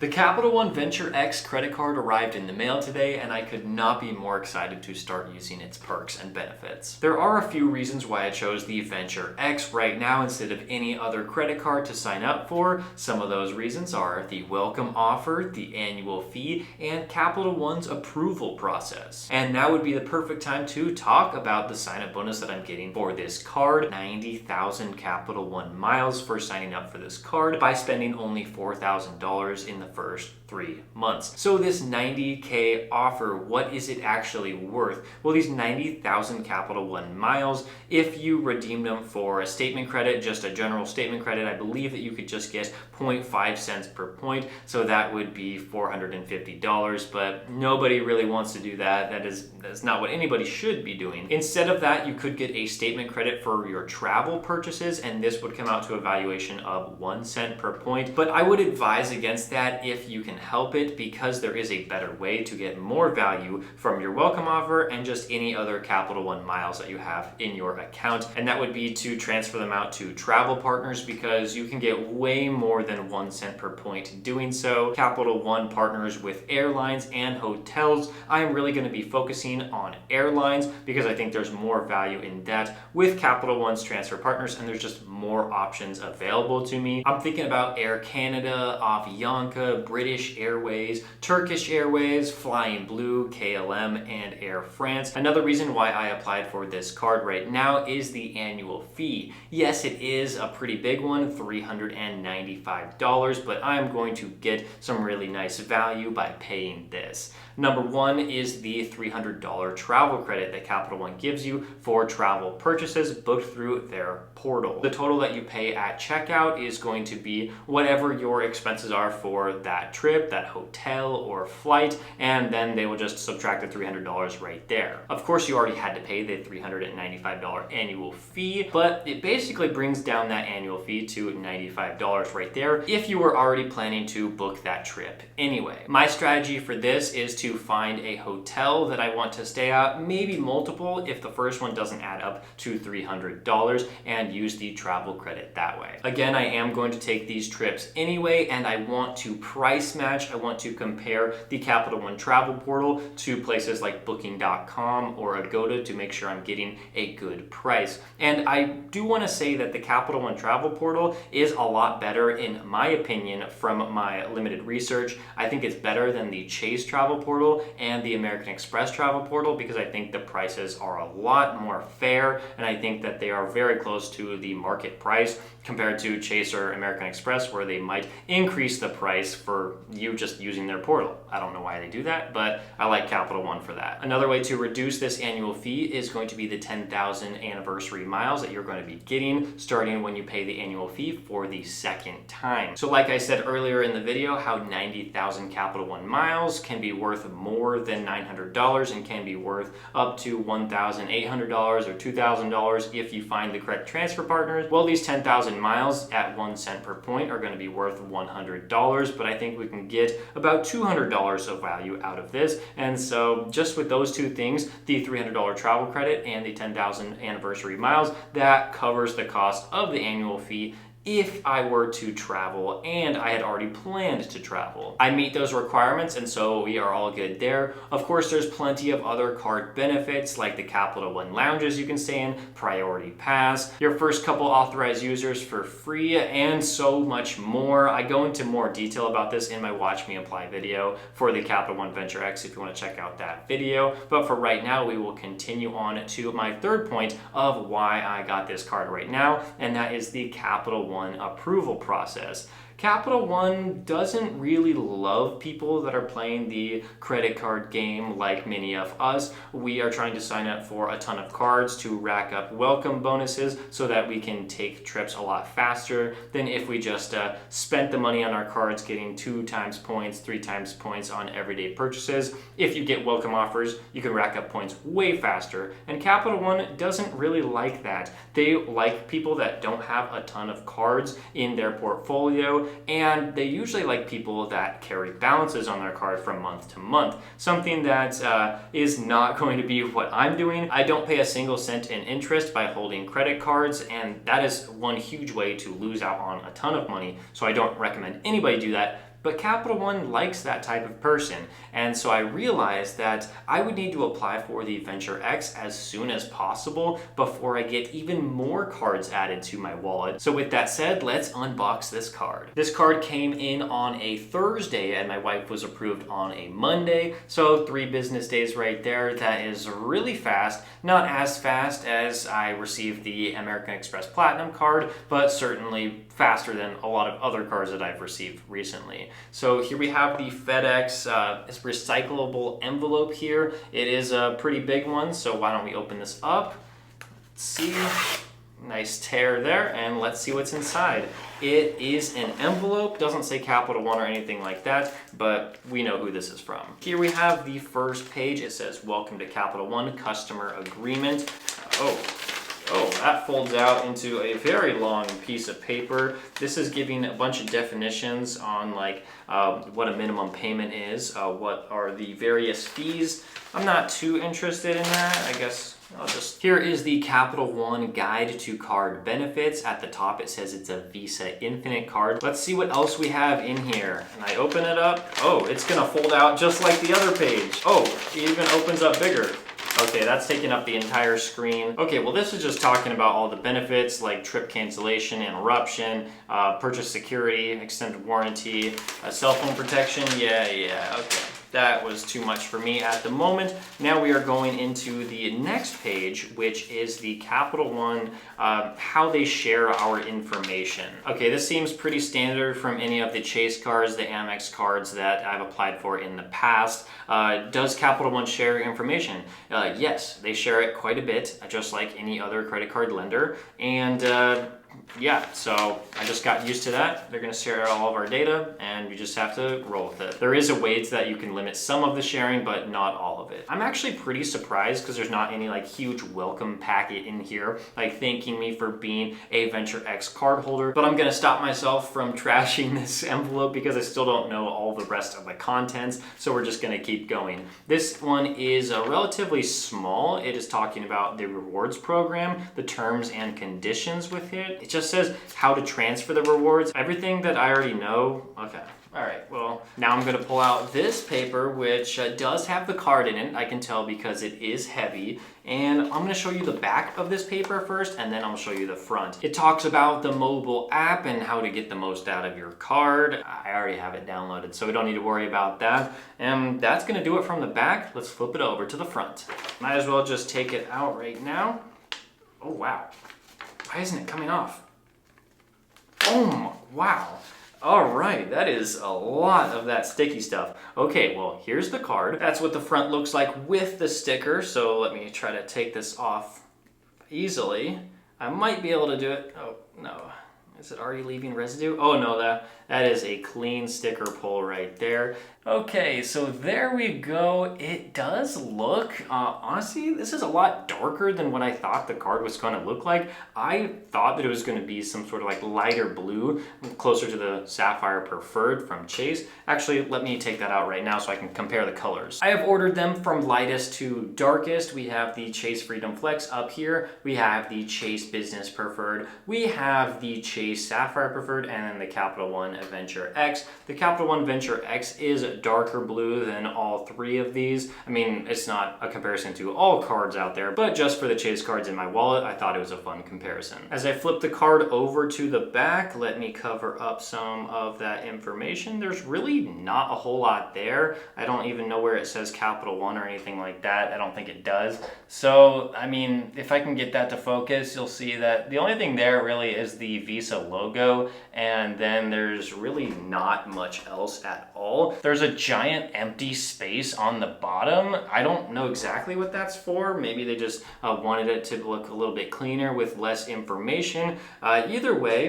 The Capital One Venture X credit card arrived in the mail today, and I could not be more excited to start using its perks and benefits. There are a few reasons why I chose the Venture X right now instead of any other credit card to sign up for. Some of those reasons are the welcome offer, the annual fee, and Capital One's approval process. And now would be the perfect time to talk about the sign-up bonus that I'm getting for this card. 90,000 Capital One miles for signing up for this card by spending only $4,000 in the first 3 months. So this 90K offer, what is it actually worth? Well, these 90,000 Capital One miles, if you redeem them for a statement credit, just a general statement credit, I believe that you could just get 0.5 cents per point. So that would be $450, but nobody really wants to do that. That's not what anybody should be doing. Instead of that, you could get a statement credit for your travel purchases, and this would come out to a valuation of 1 cent per point. But I would advise against that if you can help it, because there is a better way to get more value from your welcome offer and just any other Capital One miles that you have in your account. And that would be to transfer them out to travel partners, because you can get way more than 1 cent per point doing so. Capital One partners with airlines and hotels. I am really going to be focusing on airlines because I think there's more value in that with Capital One's transfer partners, and there's just more options available to me. I'm thinking about Air Canada, Avianca, British Airways, Turkish Airways, Flying Blue, KLM, and Air France. Another reason why I applied for this card right now is the annual fee. Yes, it is a pretty big one, $395, but I'm going to get some really nice value by paying this. Number one is the $300 travel credit that Capital One gives you for travel purchases booked through their portal. The total that you pay at checkout is going to be whatever your expenses are for that trip, that hotel or flight, and then they will just subtract the $300 right there. Of course, you already had to pay the $395 annual fee, but it basically brings down that annual fee to $95 right there if you were already planning to book that trip anyway. My strategy for this is to find a hotel that I want to stay at, maybe multiple if the first one doesn't add up to $300, and use the travel credit that way. Again, I am going to take these trips anyway, and I want to price match. I want to compare the Capital One travel portal to places like booking.com or Agoda to make sure I'm getting a good price. And I do want to say that the Capital One travel portal is a lot better in my opinion from my limited research. I think it's better than the Chase travel portal and the American Express travel portal, because I think the prices are a lot more fair, and I think that they are very close to the market price compared to Chase or American Express, where they might increase the price for you just using their portal. I don't know why they do that, but I like Capital One for that. Another way to reduce this annual fee is going to be the 10,000 anniversary miles that you're going to be getting starting when you pay the annual fee for the second time. So like I said earlier in the video, how 90,000 Capital One miles can be worth more than $900 and can be worth up to $1,800 or $2,000 if you find the correct transfer partners. Well, these 10,000 miles at 1 cent per point are going to be worth $100, but I think we can get about $200 of value out of this. And so just with those two things, the $300 travel credit and the 10,000 anniversary miles, that covers the cost of the annual fee if I were to travel and I had already planned to travel. I meet those requirements, and so we are all good there. Of course, there's plenty of other card benefits like the Capital One lounges you can stay in, priority pass, your first couple authorized users for free, and so much more. I go into more detail about this in my Watch Me Apply video for the Capital One Venture X if you want to check out that video. But for right now, we will continue on to my third point of why I got this card right now, and that is the Capital One approval process. Capital One doesn't really love people that are playing the credit card game like many of us. We are trying to sign up for a ton of cards to rack up welcome bonuses so that we can take trips a lot faster than if we just spent the money on our cards getting 2 times points, 3 times points on everyday purchases. If you get welcome offers, you can rack up points way faster, and Capital One doesn't really like that. They like people that don't have a ton of cards in their portfolio, and they usually like people that carry balances on their card from month to month, something that is not going to be what I'm doing. I don't pay a single cent in interest by holding credit cards, and that is one huge way to lose out on a ton of money, so I don't recommend anybody do that. but Capital One likes that type of person. And so I realized that I would need to apply for the Venture X as soon as possible before I get even more cards added to my wallet. So with that said, let's unbox this card. This card came in on a Thursday and my wife was approved on a Monday. So 3 business days right there. That is really fast. Not as fast as I received the American Express Platinum card, but certainly faster than a lot of other cards that I've received recently. So here we have the FedEx recyclable envelope here. It is a pretty big one, so why don't we open this up? Let's see. Nice tear there, and let's see what's inside. It is an envelope, doesn't say Capital One or anything like that, but we know who this is from. Here we have the first page. It says, "Welcome to Capital One Customer Agreement." Oh, that folds out into a very long piece of paper. This is giving a bunch of definitions on like what a minimum payment is, what are the various fees. I'm not too interested in that. I guess Here is the Capital One Guide to Card Benefits. At the top it says it's a Visa Infinite card. Let's see what else we have in here. And I open it up. Oh, it's gonna fold out just like the other page. Oh, it even opens up bigger. Okay, that's taking up the entire screen. Okay, well this is just talking about all the benefits like trip cancellation, interruption, purchase security, extended warranty, cell phone protection. Yeah, okay. That was too much for me at the moment. Now we are going into the next page, which is the Capital One, how they share our information. Okay, this seems pretty standard from any of the Chase cards, the AMEX cards that I've applied for in the past. Does Capital One share information? Yes, they share it quite a bit, just like any other credit card lender. And yeah, so I just got used to that. They're gonna share all of our data and we just have to roll with it. There is a way that you can limit some of the sharing, but not all of it. I'm actually pretty surprised because there's not any like huge welcome packet in here, like thanking me for being a Venture X card holder, but I'm gonna stop myself from trashing this envelope because I still don't know all the rest of the contents, so we're just gonna keep going. This one is relatively small. It is talking about the rewards program, the terms and conditions with it. It just says how to transfer the rewards. Everything that I already know. Okay. All right, well, now I'm gonna pull out this paper, which does have the card in it. I can tell because it is heavy. And I'm gonna show you the back of this paper first, and then I'll show you the front. It talks about the mobile app and how to get the most out of your card. I already have it downloaded, so we don't need to worry about that. And that's gonna do it from the back. Let's flip it over to the front. Might as well just take it out right now. Oh, wow. Why isn't it coming off? Oh, wow. All right, that is a lot of that sticky stuff. Okay, well, here's the card. That's what the front looks like with the sticker. So let me try to take this off easily. I might be able to do it. Oh, no. Is it already leaving residue? Oh no, that is a clean sticker pull right there. Okay, so there we go. It does look, honestly, this is a lot darker than what I thought the card was going to look like. I thought that it was going to be some sort of like lighter blue, closer to the Sapphire Preferred from Chase. Actually, let me take that out right now so I can compare the colors. I have ordered them from lightest to darkest. We have the Chase Freedom Flex up here. We have the Chase Business Preferred. We have the Chase Sapphire Preferred, and then the Capital One Venture X. The Capital One Venture X is darker blue than all 3 of these. I mean, it's not a comparison to all cards out there, but just for the Chase cards in my wallet, I thought it was a fun comparison. As I flip the card over to the back, let me cover up some of that information. There's really not a whole lot there. I don't even know where it says Capital One or anything like that. I don't think it does. So, I mean, if I can get that to focus, you'll see that the only thing there really is the Visa logo, and then there's really not much else at all. There's a giant empty space on the bottom. I don't know exactly what that's for. Maybe they just wanted it to look a little bit cleaner with less information. Either way,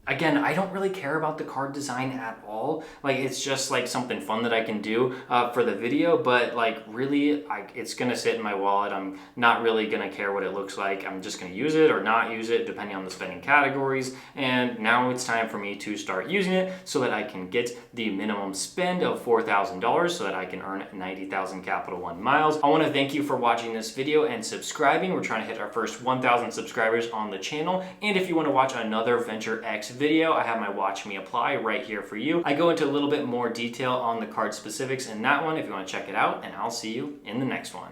Again, I don't really care about the card design at all. Like, it's just like something fun that I can do for the video, but like really, it's gonna sit in my wallet. I'm not really gonna care what it looks like. I'm just gonna use it or not use it depending on the spending categories. And now it's time for me to start using it so that I can get the minimum spend of $4,000 so that I can earn 90,000 Capital One miles. I wanna thank you for watching this video and subscribing. We're trying to hit our first 1,000 subscribers on the channel. And if you wanna watch another Venture X video, I have my Watch Me Apply right here for you. I go into a little bit more detail on the card specifics in that one if you want to check it out, and I'll see you in the next one.